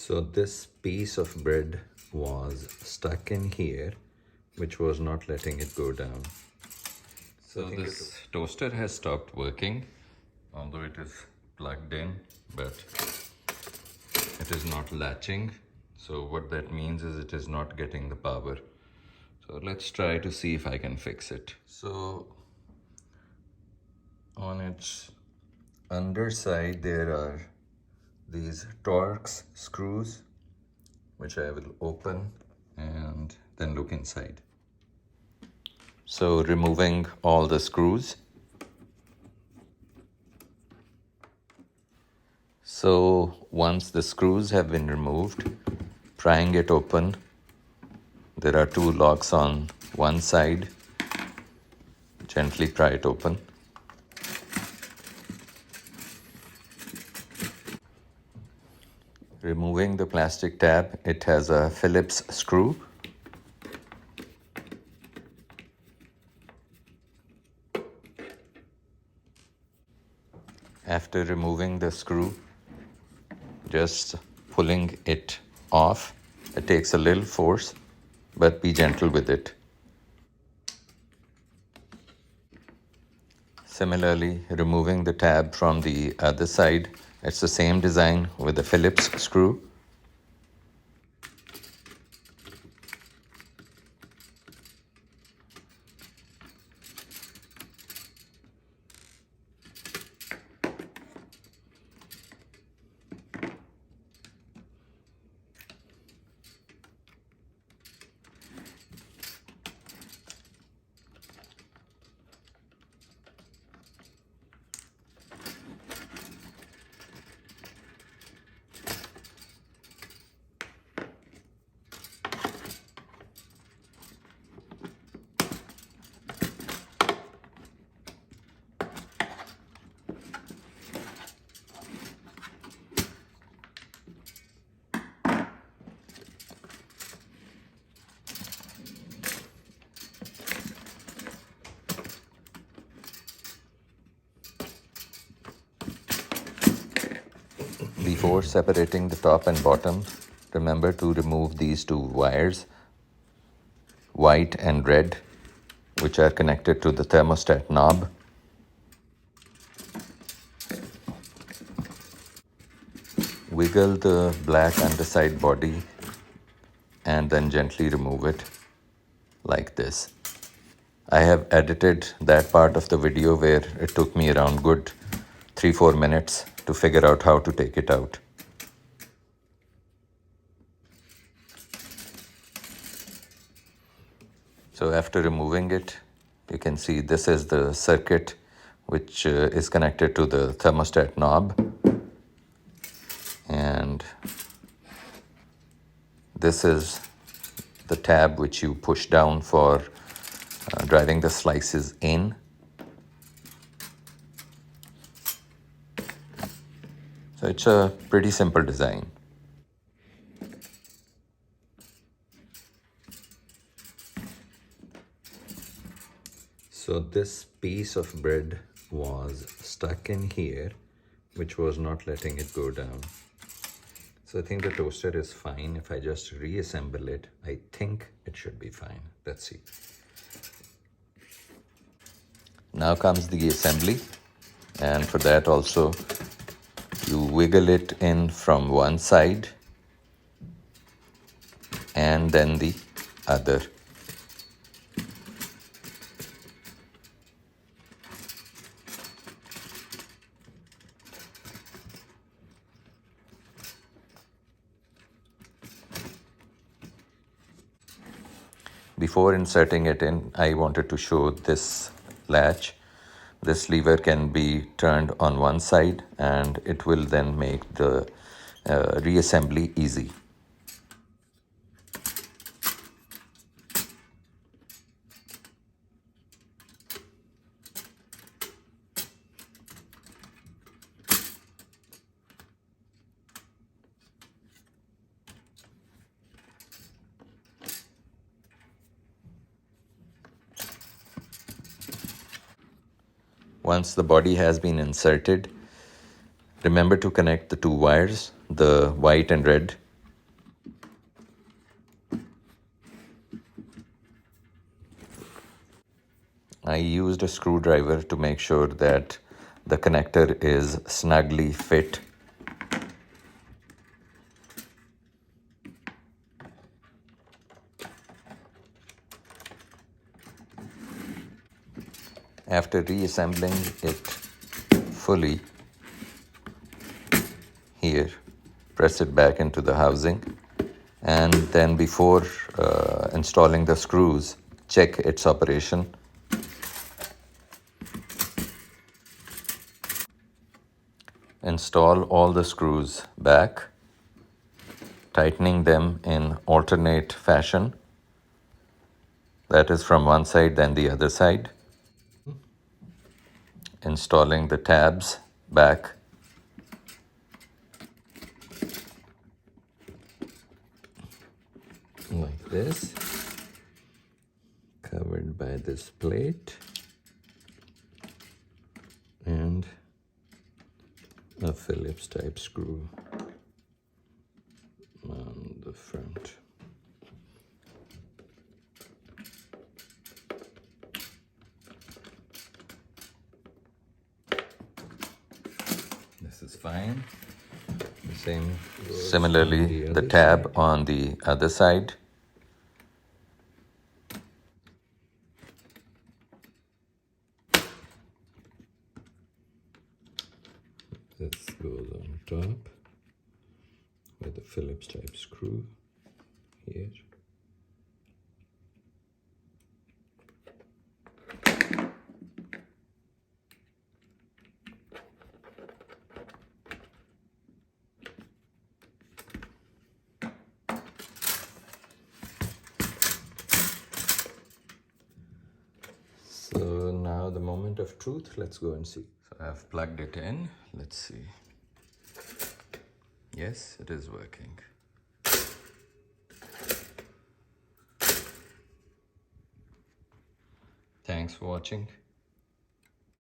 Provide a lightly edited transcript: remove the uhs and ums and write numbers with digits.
So this piece of bread was stuck in here, which was not letting it go down. So this toaster has stopped working, although it is plugged in, but it is not latching. So what that means is it is not getting the power. So let's try to see if I can fix it. So on its underside there are these Torx screws, which I will open and then look inside. So removing all the screws. So once the screws have been removed, prying it open, there are two locks on one side. Gently pry it open. Removing the plastic tab, it has a Phillips screw. After removing the screw, just pulling it off. It takes a little force, but be gentle with it. Similarly, removing the tab from the other side, it's the same design with the Phillips screw. Before separating the top and bottom, remember to remove these two wires, white and red, which are connected to the thermostat knob. Wiggle the black underside body and then gently remove it like this. I have edited that part of the video where it took me around good 3-4 minutes to figure out how to take it out. So after removing it, you can see this is the circuit which is connected to the thermostat knob, and this is the tab which you push down for driving the slices in. So it's a pretty simple design. So this piece of bread was stuck in here, which was not letting it go down. So I think the toaster is fine. If I just reassemble it, I think it should be fine. Let's see. Now comes the assembly, and for that also you wiggle it in from one side and then the other. Before inserting it in, I wanted to show this latch. This lever can be turned on one side and it will then make the reassembly easy. Once the body has been inserted, remember to connect the two wires, the white and red, I used a screwdriver to make sure that the connector is snugly fit. After reassembling it fully, here, press it back into the housing, and then before installing the screws, check its operation. Install all the screws back, tightening them in alternate fashion. That is from one side then the other side. Installing the tabs back. Like this. Covered by this plate. And a Phillips type screw on the front. This is fine. The same. Similarly, the tab side. On the other side. This goes on top with a Phillips type screw here. So now the moment of truth, let's go and see. So I've plugged it in, let's see. Yes, it is working. Thanks for watching.